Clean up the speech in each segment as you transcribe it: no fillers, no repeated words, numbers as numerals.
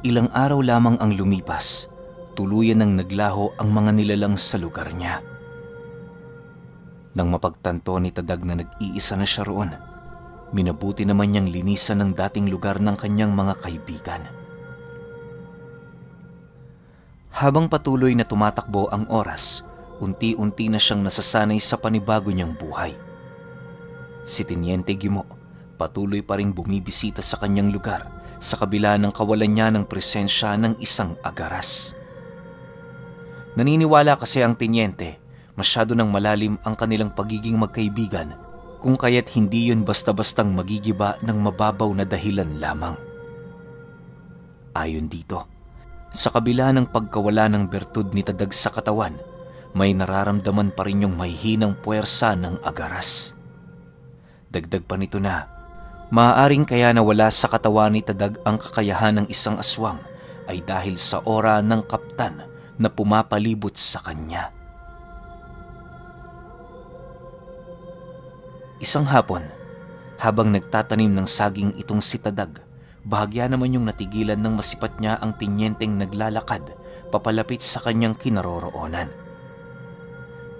Ilang araw lamang ang lumipas, tuluyan nang naglaho ang mga nilalang sa lugar niya. Nang mapagtanto ni Tadag na nag-iisa na siya roon, minabuti naman niyang linisan ng dating lugar ng kanyang mga kaibigan. Habang patuloy na tumatakbo ang oras, unti-unti na siyang nasasanay sa panibago niyang buhay. Si Teniente Guimo patuloy pa ring bumibisita sa kanyang lugar sa kabila ng kawalan niya ng presensya ng isang agaras. Naniniwala kasi ang Teniente masyado ng malalim ang kanilang pagiging magkaibigan kung kaya't hindi yun basta-bastang magigiba ng mababaw na dahilan lamang. Ayon dito, sa kabila ng pagkawala ng bertud ni Tadag sa katawan, may nararamdaman pa rin yung mahihinang puwersa ng agaras. Dagdag pa nito na, maaaring kaya nawala sa katawan ni Tadag ang kakayahan ng isang aswang ay dahil sa aura ng kaptan na pumapalibot sa kanya. Isang hapon, habang nagtatanim ng saging itong si Tadag, bahagya naman yung natigilan ng masipat niya ang tinyenteng naglalakad papalapit sa kanyang kinaroroonan.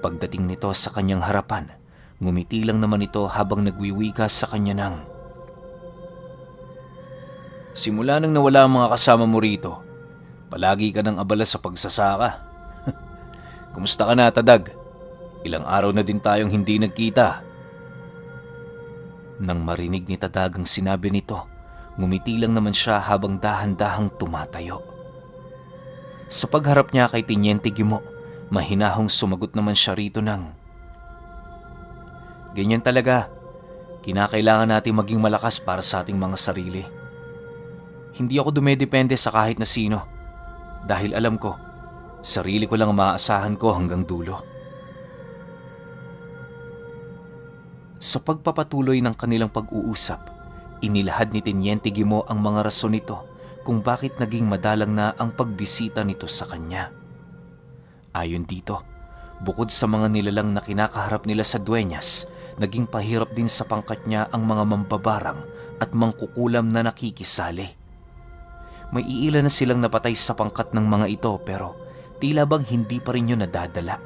Pagdating nito sa kanyang harapan, ngumiti lang naman ito habang nagwiwika sa kanya ng, "Simula nang nawala ang mga kasama mo rito, palagi ka nang abala sa pagsasaka. Kumusta ka na, Tadag? Ilang araw na din tayong hindi nagkita." Nang marinig ni Tadag ang sinabi nito, ngumiti lang naman siya habang dahan-dahang tumatayo. Sa pagharap niya kay Teniente Guimo, mahinahong sumagot naman siya rito ng, "Ganyan talaga. Kinakailangan natin maging malakas para sa ating mga sarili. Hindi ako dumedepende sa kahit na sino dahil alam ko, sarili ko lang ang maaasahan ko hanggang dulo." Sa pagpapatuloy ng kanilang pag-uusap, inilahad ni Teniente Guimo ang mga rason nito kung bakit naging madalang na ang pagbisita nito sa kanya. Ayon dito, bukod sa mga nilalang na kinakaharap nila sa duenyas, naging pahirap din sa pangkat niya ang mga mambabarang at mangkukulam na nakikisali. May iilan na silang napatay sa pangkat ng mga ito pero tila bang hindi pa rin yun nadadala.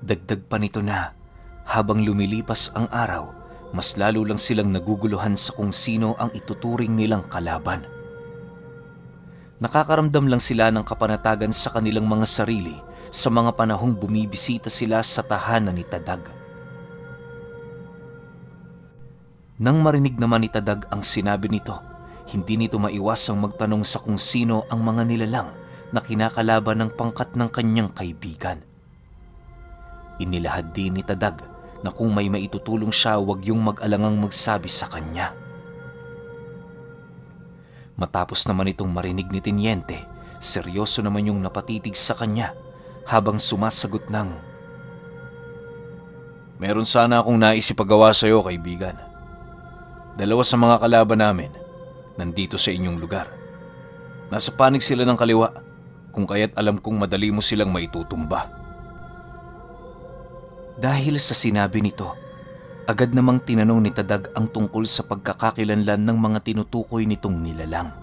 Dagdag pa nito na, habang lumilipas ang araw, mas lalo lang silang naguguluhan sa kung sino ang ituturing nilang kalaban. Nakakaramdam lang sila ng kapanatagan sa kanilang mga sarili sa mga panahong bumibisita sila sa tahanan ni Tadag. Nang marinig naman ni Tadag ang sinabi nito, hindi nito maiwasang magtanong sa kung sino ang mga nilalang na kinakalaban ng pangkat ng kanyang kaibigan. Inilahad din ni Tadag na kung may maitutulong siya, huwag yung mag-alangang magsabi sa kanya. Matapos naman itong marinig ni Teniente, seryoso naman yung napatitig sa kanya habang sumasagot ng, "Meron sana akong nais ipagawa sa iyo, kaibigan. Dalawa sa mga kalaban namin nandito sa inyong lugar. Nasa panig sila ng kaliwa, kung kaya't alam kong madali mo silang maitutumba." Dahil sa sinabi nito, agad namang tinanong ni Tadag ang tungkol sa pagkakakilanlan ng mga tinutukoy nitong nilalang.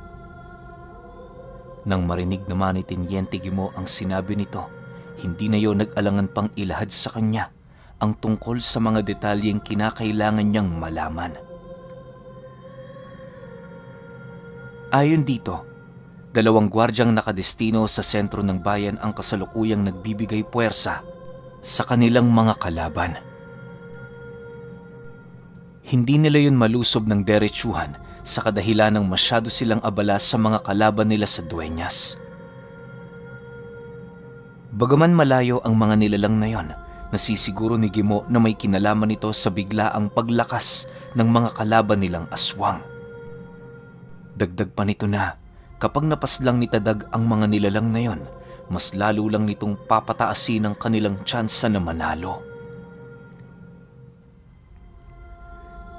Nang marinig naman ni Teniente Guimo ang sinabi nito, hindi na yun nag-alangan pang ilahad sa kanya ang tungkol sa mga detalyeng kinakailangan niyang malaman. Ayon dito, dalawang gwardyang nakadestino sa sentro ng bayan ang kasalukuyang nagbibigay puwersa sa kanilang mga kalaban. Hindi nila yun malusob ng derechuhan sa kadahilan ng masyado silang abala sa mga kalaban nila sa duenyas. Bagaman malayo ang mga nilalang na yon, nasisiguro ni Guimo na may kinalaman nito sa biglaang paglakas ng mga kalaban nilang aswang. Dagdag pa nito na kapag napaslang ni Tadag ang mga nilalang na yon, mas lalo lang nitong papataasin ang kanilang tsansa na manalo.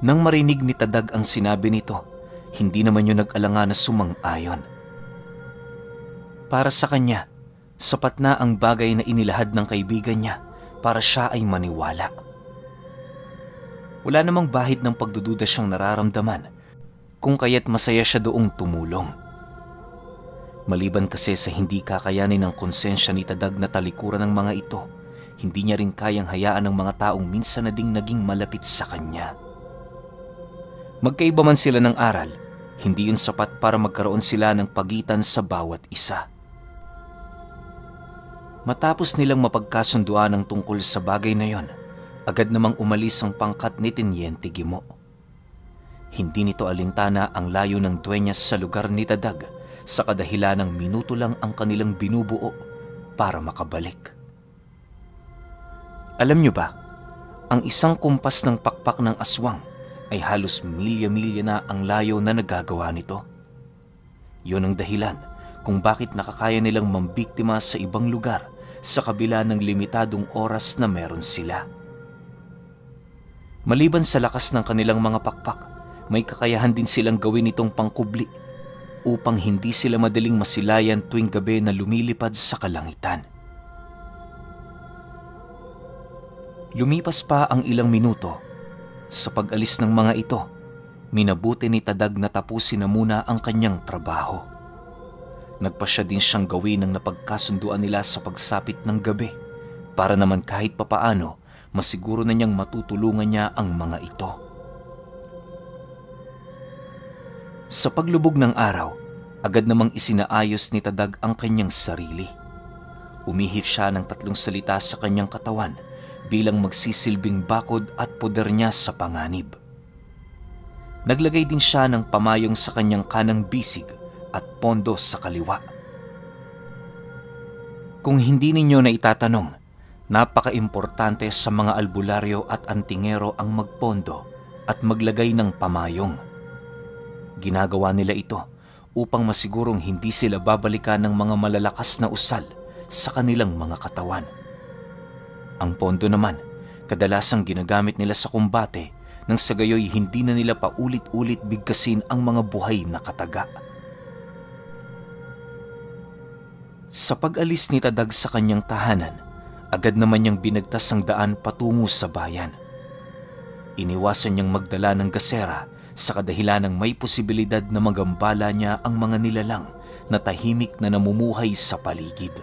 Nang marinig ni Tadag ang sinabi nito, hindi naman yun nag-alanga na sumang-ayon. Para sa kanya, sapat na ang bagay na inilahad ng kaibigan niya para siya ay maniwala. Wala namang bahid ng pagdududa siyang nararamdaman, kung kaya't masaya siya doong tumulong. Maliban kasi sa hindi kakayanin ng konsensya ni Tadag na talikuran ng mga ito, hindi niya rin kayang hayaan ng mga taong minsan na ding naging malapit sa kanya. Magkaiba man sila ng aral, hindi yun sapat para magkaroon sila ng pagitan sa bawat isa. Matapos nilang mapagkasunduan ng tungkol sa bagay na yon, agad namang umalis ang pangkat ni Teniente Gimo. Hindi nito alintana ang layo ng duenyas sa lugar ni Tadag sa kadahilan ng minuto lang ang kanilang binubuo para makabalik. Alam niyo ba, ang isang kumpas ng pakpak ng aswang ay halos milya-milya na ang layo na nagagawa nito. Yun ang dahilan kung bakit nakakaya nilang mambiktima sa ibang lugar sa kabila ng limitadong oras na meron sila. Maliban sa lakas ng kanilang mga pakpak, may kakayahan din silang gawin itong pangkubli upang hindi sila madaling masilayan tuwing gabi na lumilipad sa kalangitan. Lumipas pa ang ilang minuto. Sa pag-alis ng mga ito, minabuti ni Tadag na tapusin na muna ang kanyang trabaho. Nagpasya din siyang gawin ang napagkasunduan nila sa pagsapit ng gabi para naman kahit papaano masiguro na niyang matutulungan niya ang mga ito. Sa paglubog ng araw, agad namang isinaayos ni Tadag ang kanyang sarili. Umihip siya ng 3 salita sa kanyang katawan bilang magsisilbing bakod at poder niya sa panganib. Naglagay din siya ng pamayong sa kanyang kanang bisig at pondo sa kaliwa. Kung hindi ninyo na itatanong, napaka-importante sa mga albularyo at antingero ang magpondo at maglagay ng pamayong. Ginagawa nila ito upang masigurong hindi sila babalikan ng mga malalakas na usal sa kanilang mga katawan. Ang pondo naman, kadalasang ginagamit nila sa kumbate nang sa gayoy hindi na nila paulit-ulit bigkasin ang mga buhay na kataga. Sa pag-alis ni Tadag sa kanyang tahanan, agad naman niyang binagtas ang daan patungo sa bayan. Iniwasan niyang magdala ng gasera sa kadahilan ng may posibilidad na magambala niya ang mga nilalang na tahimik na namumuhay sa paligid.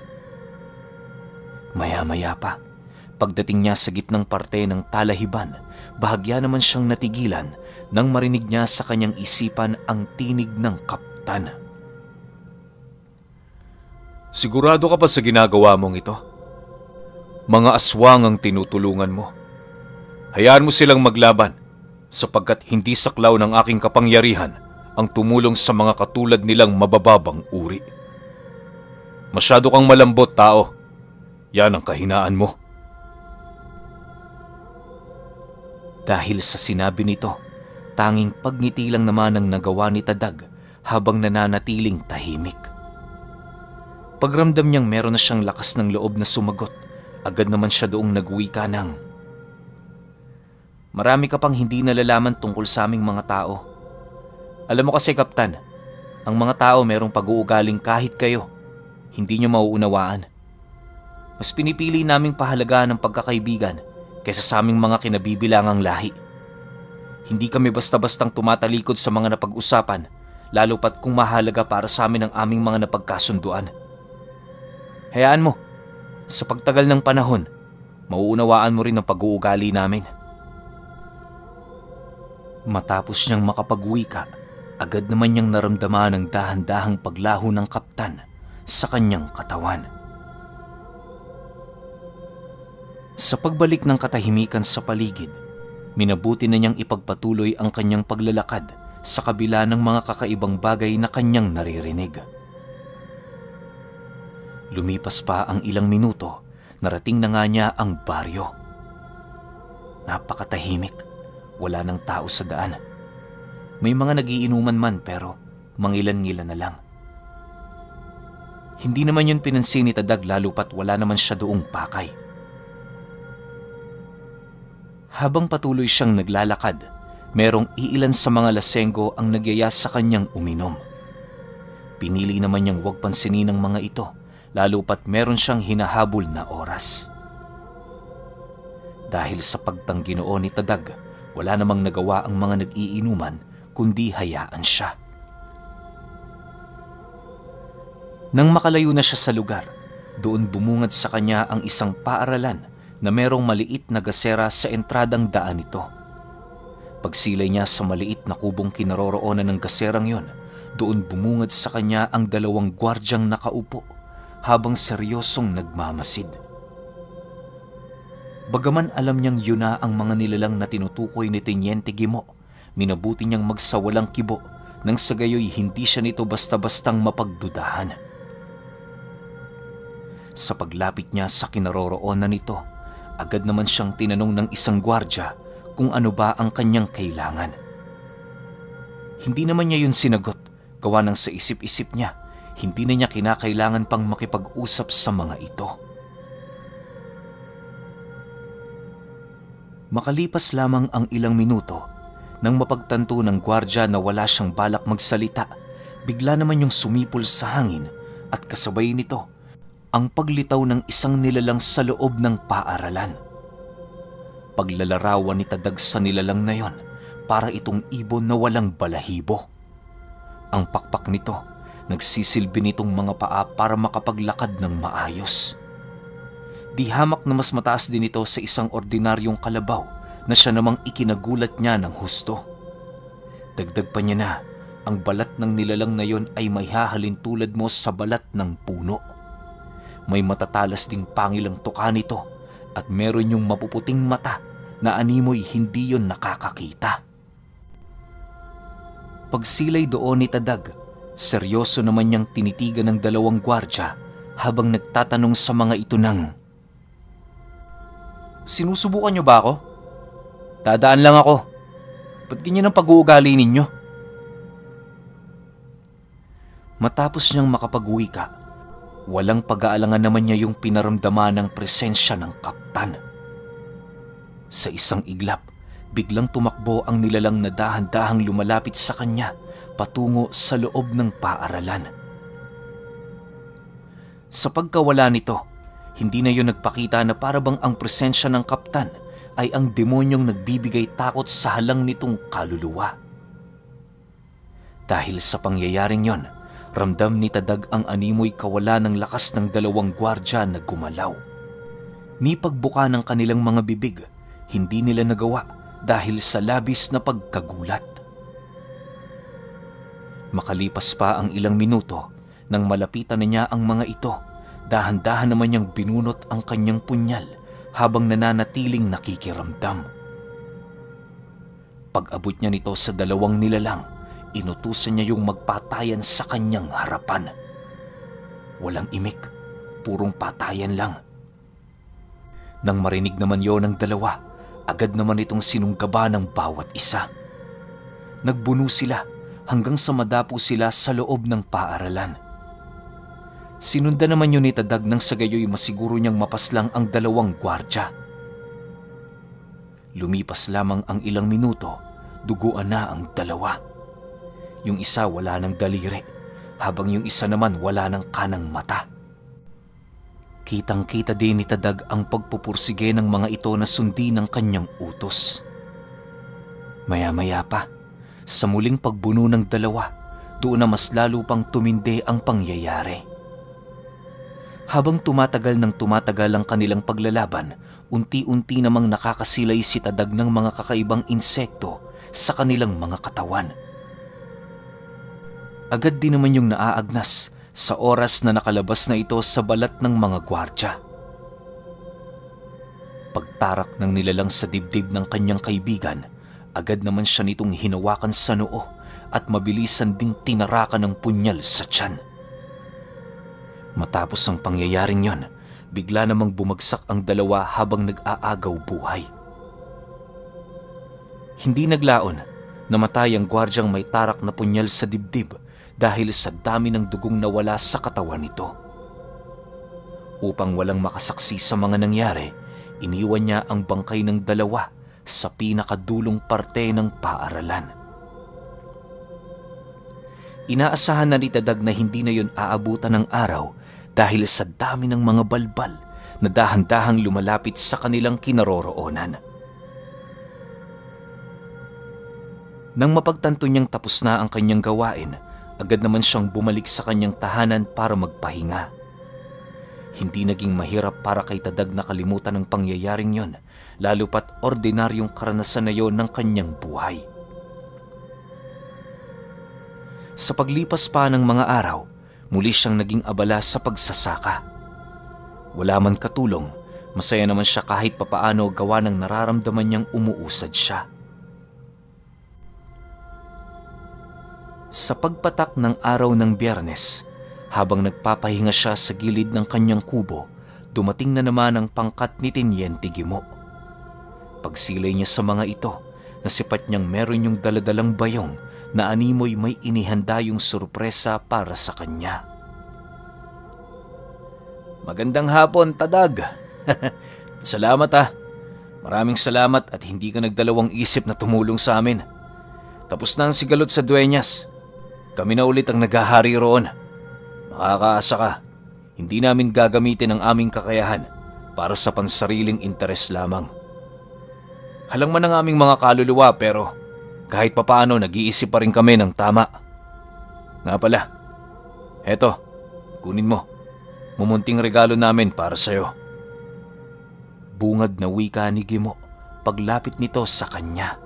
Maya-maya pa, pagdating niya sa gitnang parte ng talahiban, bahagya naman siyang natigilan nang marinig niya sa kanyang isipan ang tinig ng kaptan. Sigurado ka pa sa ginagawa mong ito? Mga aswang ang tinutulungan mo. Hayaan mo silang maglaban sapagkat hindi saklaw ng aking kapangyarihan ang tumulong sa mga katulad nilang mabababang uri. Masyado kang malambot, tao. Yan ang kahinaan mo. Dahil sa sinabi nito, tanging pagngiti lang naman ang nagawa ni Tadag habang nananatiling tahimik. Pagramdam niyang meron na siyang lakas ng loob na sumagot, agad naman siya doong nagwika ng, "Marami ka pang hindi nalalaman tungkol sa aming mga tao. Alam mo kasi, Kaptan, ang mga tao merong pag-uugaling kahit kayo, hindi niyo mauunawaan. Mas pinipili naming pahalagaan ng pagkakaibigan kaysa sa aming mga kinabibilangang lahi. Hindi kami basta-bastang tumatalikod sa mga napag-usapan, lalo pat kung mahalaga para sa amin ang aming mga napagkasunduan. Hayaan mo, sa pagtagal ng panahon, mauunawaan mo rin ang pag-uugali namin." Matapos niyang makapag-wika, agad naman niyang naramdaman ang dahan-dahang paglaho ng kaptan sa kanyang katawan. Sa pagbalik ng katahimikan sa paligid, minabuti na niyang ipagpatuloy ang kanyang paglalakad sa kabila ng mga kakaibang bagay na kanyang naririnig. Lumipas pa ang ilang minuto, narating na nga niya ang baryo. Napakatahimik, wala nang tao sa daan. May mga nagiinuman man pero mangilan-ngilan na lang. Hindi naman yun pinansin ni Tadag lalo pat wala naman siya doong pakay. Habang patuloy siyang naglalakad, merong iilan sa mga lasenggo ang nagyaya sa kanyang uminom. Pinili naman niyang huwag pansinin ng mga ito, lalo pat meron siyang hinahabol na oras. Dahil sa pagtanggi noon ni Tadag, wala namang nagawa ang mga nag-iinuman kundi hayaan siya. Nang makalayo na siya sa lugar, doon bumungad sa kanya ang isang paaralan na merong maliit na gasera sa entradang daan nito. Pagsilay niya sa maliit na kubong kinaroroonan ng gaserang yon, doon bumungad sa kanya ang 2 gwardyang nakaupo habang seryosong nagmamasid. Bagaman alam niyang yun na ang mga nilalang na tinutukoy ni Teniente Guimont, minabuti niyang magsawalang kibo nang sa gayoy hindi siya nito basta-bastang mapagdudahan. Sa paglapit niya sa kinaroroonan nito, agad naman siyang tinanong ng isang gwardya kung ano ba ang kanyang kailangan. Hindi naman niya yun sinagot, gawa ng sa isip-isip niya, hindi na niya kinakailangan pang makipag-usap sa mga ito. Makalipas lamang ang ilang minuto, nang mapagtanto ng gwardya na wala siyang balak magsalita, bigla naman yung sumipol sa hangin at kasabay nito ang paglitaw ng isang nilalang sa loob ng paaralan. Paglalarawan ni Tadag sa nilalang na yon, para itong ibon na walang balahibo. Ang pakpak nito, nagsisilbi nitong mga paa para makapaglakad ng maayos. Di hamak na mas mataas din ito sa isang ordinaryong kalabaw na siya namang ikinagulat niya ng husto. Dagdag pa niya na, ang balat ng nilalang na yon ay may hahalin tulad mo sa balat ng puno. May matatalas ding pangilang tuka nito at meron yung mapuputing mata na animoy hindi yon nakakakita. Pagsilay doon ni Tadag, seryoso naman niyang tinitigan ng 2 gwardya habang nagtatanong sa mga ito ng, "Sinusubukan niyo ba ako? Dadaan lang ako. Ba't ganyan ang pag-uugali ninyo?" Matapos niyang makapag-wika, walang pag-aalangan naman niya yung pinaramdaman ng presensya ng kaptan. Sa isang iglap, biglang tumakbo ang nilalang na dahan-dahang lumalapit sa kanya patungo sa loob ng paaralan. Sa pagkawala nito, hindi na yun nagpakita na parabang ang presensya ng kaptan ay ang demonyong nagbibigay takot sa halang nitong kaluluwa. Dahil sa pangyayaring yon, ramdam ni Tadag ang animoy kawala ng lakas ng 2 gwardya na gumalaw. Ni pagbuka ng kanilang mga bibig, hindi nila nagawa dahil sa labis na pagkagulat. Makalipas pa ang ilang minuto, nang malapitan na niya ang mga ito, dahan-dahan naman niyang binunot ang kanyang punyal habang nananatiling nakikiramdam. Pag-abot niya nito sa 2 nilalang, inutusan niya yung magpatayan sa kanyang harapan. Walang imik, purong patayan lang. Nang marinig naman yon ng 2, agad naman itong sinunggaba ng bawat isa. Nagbuno sila hanggang sa madapo sila sa loob ng paaralan. Sinundan naman yun ni Tadag nang sa gayoy masiguro niyang mapaslang ang 2 gwardya. Lumipas lamang ang ilang minuto, duguan na ang 2. Yung isa wala ng daliri, habang yung isa naman wala ng kanang mata. Kitang-kita din ni Tadag ang pagpupursige ng mga ito na sundin ng kanyang utos. Maya-maya pa, sa muling pagbuno ng 2, doon na mas lalo pang tumindi ang pangyayari. Habang tumatagal ang kanilang paglalaban, unti-unti namang nakakasilay si Tadag ng mga kakaibang insekto sa kanilang mga katawan. Agad din naman yung naaagnas sa oras na nakalabas na ito sa balat ng mga gwardya. Pagtarak ng nilalang sa dibdib ng kanyang kaibigan, agad naman siya nitong hinawakan sa noo at mabilisan ding tinarakan ng punyal sa tiyan. Matapos ang pangyayaring yon, bigla namang bumagsak ang 2 habang nag-aagaw buhay. Hindi naglaon, namatay ang gwardyang may tarak na punyal sa dibdib dahil sa dami ng dugong nawala sa katawan nito. Upang walang makasaksi sa mga nangyari, iniwan niya ang bangkay ng 2 sa pinakadulong parte ng paaralan. Inaasahan na ni Tadag na hindi na yun aabutan ng araw dahil sa dami ng mga balbal na dahan-dahang lumalapit sa kanilang kinaroroonan. Nang mapagtanto niyang tapos na ang kanyang gawain, agad naman siyang bumalik sa kanyang tahanan para magpahinga. Hindi naging mahirap para kay Tadag na kalimutan ang pangyayaring yon, lalo pat ordinaryong karanasan na yon ng kanyang buhay. Sa paglipas pa ng mga araw, muli siyang naging abala sa pagsasaka. Wala man katulong, masaya naman siya kahit papaano gawa ng nararamdaman niyang umuusad siya. Sa pagpatak ng araw ng Biyernes, habang nagpapahinga siya sa gilid ng kanyang kubo, dumating na naman ang pangkat ni Teniente Gimo. Pagsilay niya sa mga ito, nasipat niyang meron yung daladalang bayong na animoy may inihanda yung sorpresa para sa kanya. "Magandang hapon, Tadag." "Salamat ah. Maraming salamat at hindi ka nagdalawang isip na tumulong sa amin. Tapos na ang sigalot sa Dueñas. Kami na ulit ang naghahari roon. Makakaasa ka, hindi namin gagamitin ang aming kakayahan para sa pansariling interes lamang. Halang man ang aming mga kaluluwa pero kahit papaano nag-iisip pa rin kami ng tama. Nga pala, eto, kunin mo. Mumunting regalo namin para sa'yo." Bungad na wika ni Gimo paglapit nito sa kanya.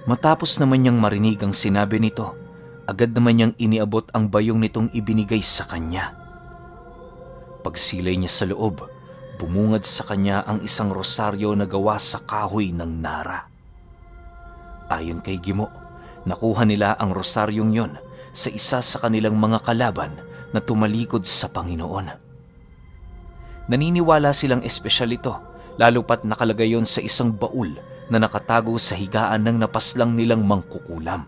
Matapos naman niyang marinig ang sinabi nito, agad naman niyang iniabot ang bayong nitong ibinigay sa kanya. Pagsilay niya sa loob, bumungad sa kanya ang isang rosaryo na gawa sa kahoy ng nara. Ayon kay Gimo, nakuha nila ang rosaryong yon sa isa sa kanilang mga kalaban na tumalikod sa Panginoon. Naniniwala silang espesyal ito, lalo pat nakalagay yon sa isang baul na nakatago sa higaan ng napaslang nilang mangkukulam.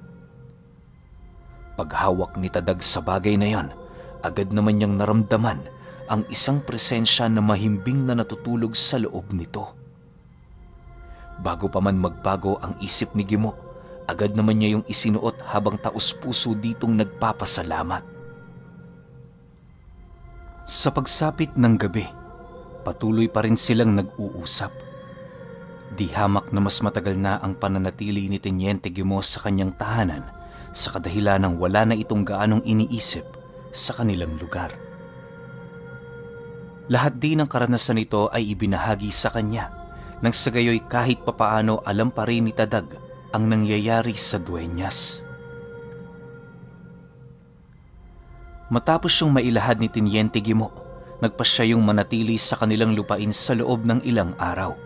Paghawak ni Tadag sa bagay na yon, agad naman niyang naramdaman ang isang presensya na mahimbing na natutulog sa loob nito. Bago pa man magbago ang isip ni Gimo, agad naman niya yung isinuot habang taos-puso ditong nagpapasalamat. Sa pagsapit ng gabi, patuloy pa rin silang nag-uusap. Di hamak na mas matagal na ang pananatili ni Teniente Gimo sa kanyang tahanan sa kadahilan ng wala na itong gaanong iniisip sa kanilang lugar. Lahat din ng karanasan nito ay ibinahagi sa kanya, nang sa gayoy kahit papaano alam pa rin ni Tadag ang nangyayari sa Dueñas. Matapos siyang mailahad ni Teniente Gimo, nagpasya yung manatili sa kanilang lupain sa loob ng ilang araw.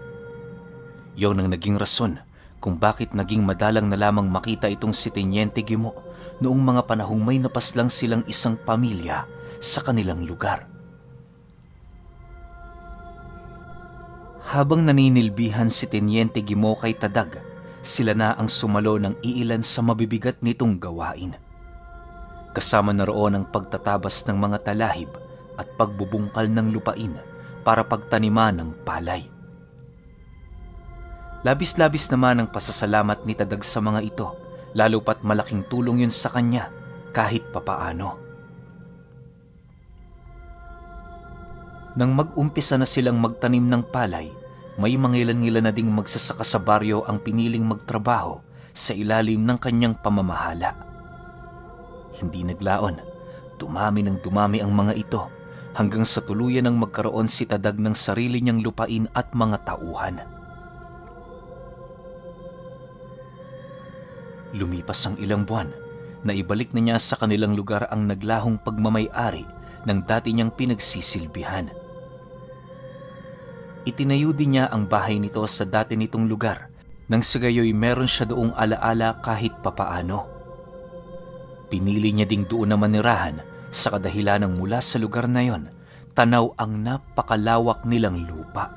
Yon ang naging rason kung bakit naging madalang na lamang makita itong si Teniente Gimo noong mga panahong may napaslang silang isang pamilya sa kanilang lugar. Habang naninilbihan si Teniente Gimo kay Tadag, sila na ang sumalo ng iilan sa mabibigat nitong gawain. Kasama na roon ang pagtatabas ng mga talahib at pagbubungkal ng lupain para pagtaniman ng palay. Labis-labis naman ang pasasalamat ni Tadag sa mga ito, lalo pat malaking tulong yun sa kanya kahit papaano. Nang mag-umpisa na silang magtanim ng palay, may mangilan-ngilan na ding magsasaka sa baryo ang piniling magtrabaho sa ilalim ng kanyang pamamahala. Hindi naglaon, dumami ng dumami ang mga ito hanggang sa tuluyan ng magkaroon si Tadag ng sarili niyang lupain at mga tauhan. Lumipas ang ilang buwan, na ibalik na niya sa kanilang lugar ang naglahong pagmamay-ari ng dati niyang pinagsisilbihan. Itinayo din niya ang bahay nito sa dati nitong lugar, nang sa gayoy meron siya doong alaala kahit papaano. Pinili niya ding doon na manirahan sa kadahilan ng mula sa lugar na yon, tanaw ang napakalawak nilang lupa.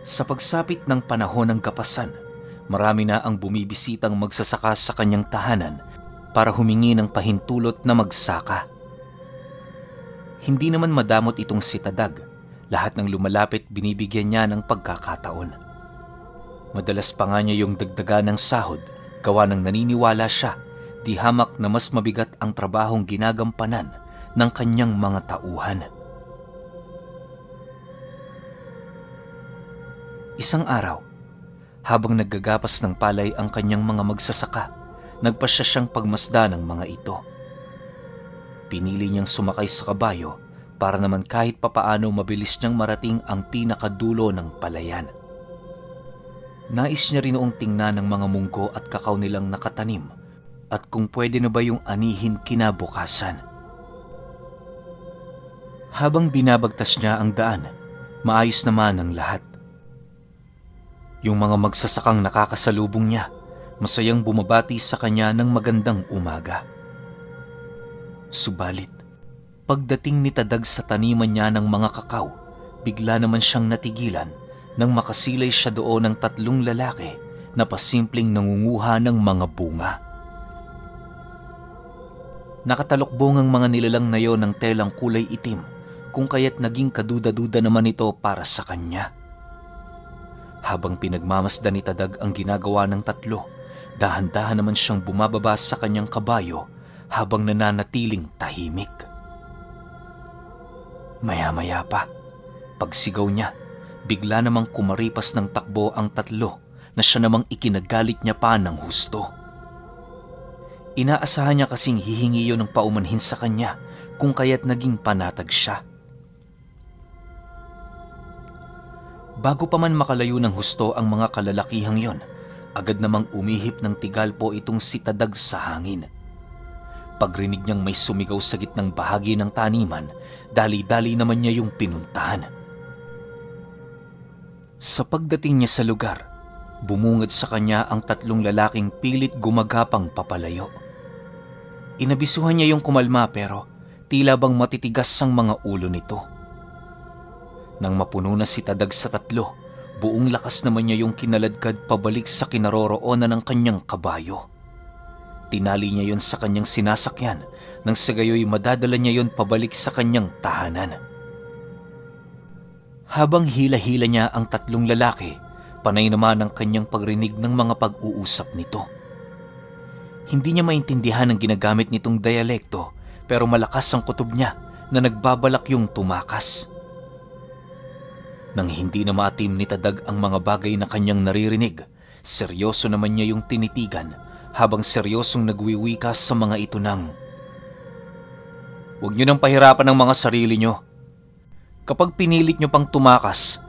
Sa pagsapit ng panahon ng kapasan, marami na ang bumibisitang magsasaka sa kanyang tahanan para humingi ng pahintulot na magsaka. Hindi naman madamot itong si Tadag. Lahat ng lumalapit binibigyan niya ng pagkakataon. Madalas pa nga niya yung dagdagan ng sahod, gawa ng naniniwala siya, di hamak na mas mabigat ang trabahong ginagampanan ng kanyang mga tauhan. Isang araw, Habang naggagapas ng palay ang kanyang mga magsasaka, nagpasya siyang pagmasda ng mga ito. Pinili niyang sumakay sa kabayo para naman kahit papaano mabilis niyang marating ang pinakadulo ng palayan. Nais niya rin noong tingnan ng mga munggo at kakao nilang nakatanim at kung pwede na ba yung anihin kinabukasan. Habang binabagtas niya ang daan, maayos naman ang lahat. Yung mga magsasakang nakakasalubong niya, masayang bumabati sa kanya ng magandang umaga. Subalit, pagdating ni Tadag sa taniman niya ng mga kakao, bigla naman siyang natigilan nang makasilay siya doon ng 3 lalaki na pasimpleng nangunguha ng mga bunga. Nakatalokbong ang mga nilalang na yon ng telang kulay itim, kung kaya't naging kaduda-duda naman ito para sa kanya. Habang pinagmamasdan ni Tadag ang ginagawa ng 3, dahan-dahan naman siyang bumababa sa kanyang kabayo habang nananatiling tahimik. Maya-maya pa, pagsigaw niya, bigla namang kumaripas ng takbo ang 3 na siya namang ikinagalit niya pa ng husto. Inaasahan niya kasing hihingi yun ng paumanhin sa kanya kung kaya't naging panatag siya. Bago pa man makalayo ng husto ang mga kalalakihang yon, agad namang umihip ng tigalpo itong si Tadag sa hangin. Pagrinig niyang may sumigaw sa gitnang bahagi ng taniman, dali-dali naman niya yung pinuntahan. Sa pagdating niya sa lugar, bumungad sa kanya ang 3 lalaking pilit gumagapang papalayo. Inabisuhan niya yung kumalma pero tila bang matitigas ang mga ulo nito. Nang mapuno na si Tadag sa 3, buong lakas naman niya yung kinaladkad pabalik sa kinaroroonan ng kanyang kabayo. Tinali niya yon sa kanyang sinasakyan nang sa gayoy madadala niya yon pabalik sa kanyang tahanan. Habang hila-hila niya ang 3 lalaki, panay naman ang kanyang pagrinig ng mga pag-uusap nito. Hindi niya maintindihan ang ginagamit nitong dialekto pero malakas ang kutob niya na nagbabalak yung tumakas. Nang hindi na maatim ni Tadag ang mga bagay na kanyang naririnig, seryoso naman niya yung tinitigan habang seryosong nagwiwika sa mga ito ng, "Huwag niyo nang pahirapan ang mga sarili niyo. Kapag pinilit niyo pang tumakas,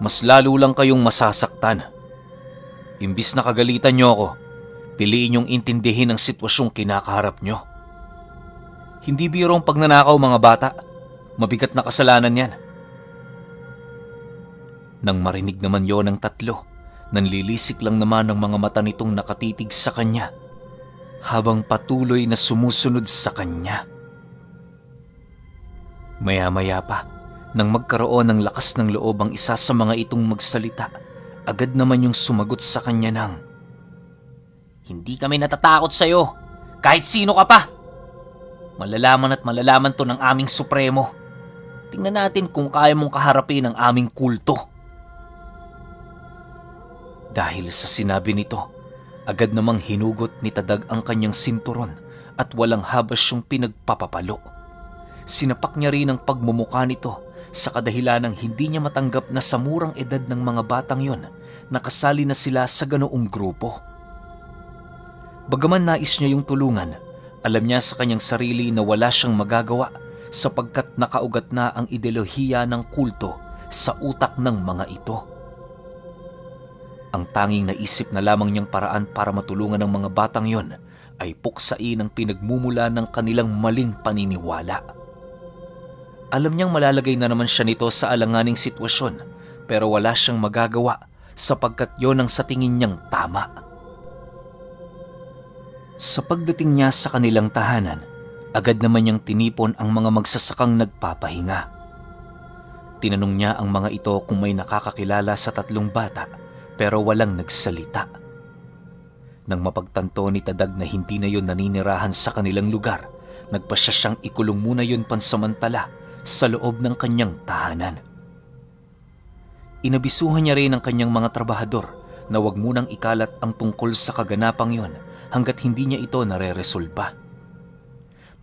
mas lalo lang kayong masasaktan. Imbis na kagalitan niyo ako, piliin niyong intindihin ang sitwasyong kinakaharap niyo. Hindi biro ang pagnanakaw mga bata. Mabigat na kasalanan yan." Nang marinig naman yon ng 3, nanlilisik lang naman ang mga mata nitong nakatitig sa kanya habang patuloy na sumusunod sa kanya. Maya-maya pa, nang magkaroon ng lakas ng loob ang isa sa mga itong magsalita, agad naman yung sumagot sa kanya ng, "Hindi kami natatakot sa'yo, kahit sino ka pa. Malalaman at malalaman to ng aming supremo. Tingnan natin kung kaya mong kaharapin ang aming kulto." Dahil sa sinabi nito, agad namang hinugot ni Tadag ang kanyang sinturon at walang habas yung pinagpapapalo. Sinapak niya rin ang pagmumukha nito sa kadahilanang hindi niya matanggap na sa murang edad ng mga batang yon, nakasali na sila sa ganoong grupo. Bagaman nais niya yung tulungan, alam niya sa kanyang sarili na wala siyang magagawa sapagkat nakaugat na ang ideolohiya ng kulto sa utak ng mga ito. Ang tanging naisip na lamang niyang paraan para matulungan ng mga batang yon ay puksain ang pinagmumula ng kanilang maling paniniwala. Alam niyang malalagay na naman siya nito sa alanganing sitwasyon pero wala siyang magagawa sapagkat yon ang sa tingin niyang tama. Sa pagdating niya sa kanilang tahanan, agad naman niyang tinipon ang mga magsasakang nagpapahinga. Tinanong niya ang mga ito kung may nakakakilala sa 3 bata pero walang nagsalita. Nang mapagtanto ni Tadag na hindi na yon naninirahan sa kanilang lugar, nagpasya siyang ikulong muna yon pansamantala sa loob ng kanyang tahanan. Inabisuhan niya rin ang kanyang mga trabahador na wag munang ikalat ang tungkol sa kaganapang yon hanggat hindi niya ito nare-resolba.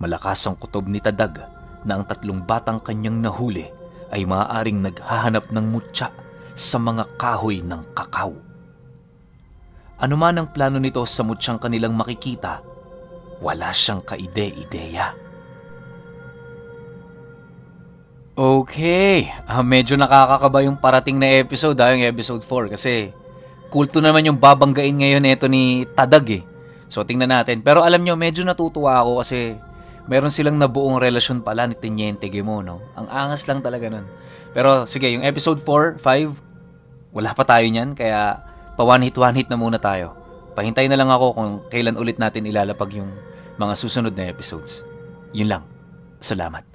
Malakas ang kutob ni Tadag na ang 3 batang kanyang nahuli ay maaaring naghahanap ng mutya sa mga kahoy ng kakao. Ano man ang plano nito sa mutsyang kanilang makikita, wala siyang kaide-ideya. Okay, medyo nakakakaba yung parating na episode, yung episode 4 kasi kulto naman yung babanggain ngayon ito ni Tadag eh. So tingnan natin. Pero alam nyo, medyo natutuwa ako kasi meron silang nabuong relasyon pala ni Teniente Gemo, no? Ang angas lang talaga nun. Pero sige, yung episode 4, 5, wala pa tayo niyan, kaya pa one hit na muna tayo. Pahintay na lang ako kung kailan ulit natin ilalapag yung mga susunod na episodes. Yun lang. Salamat.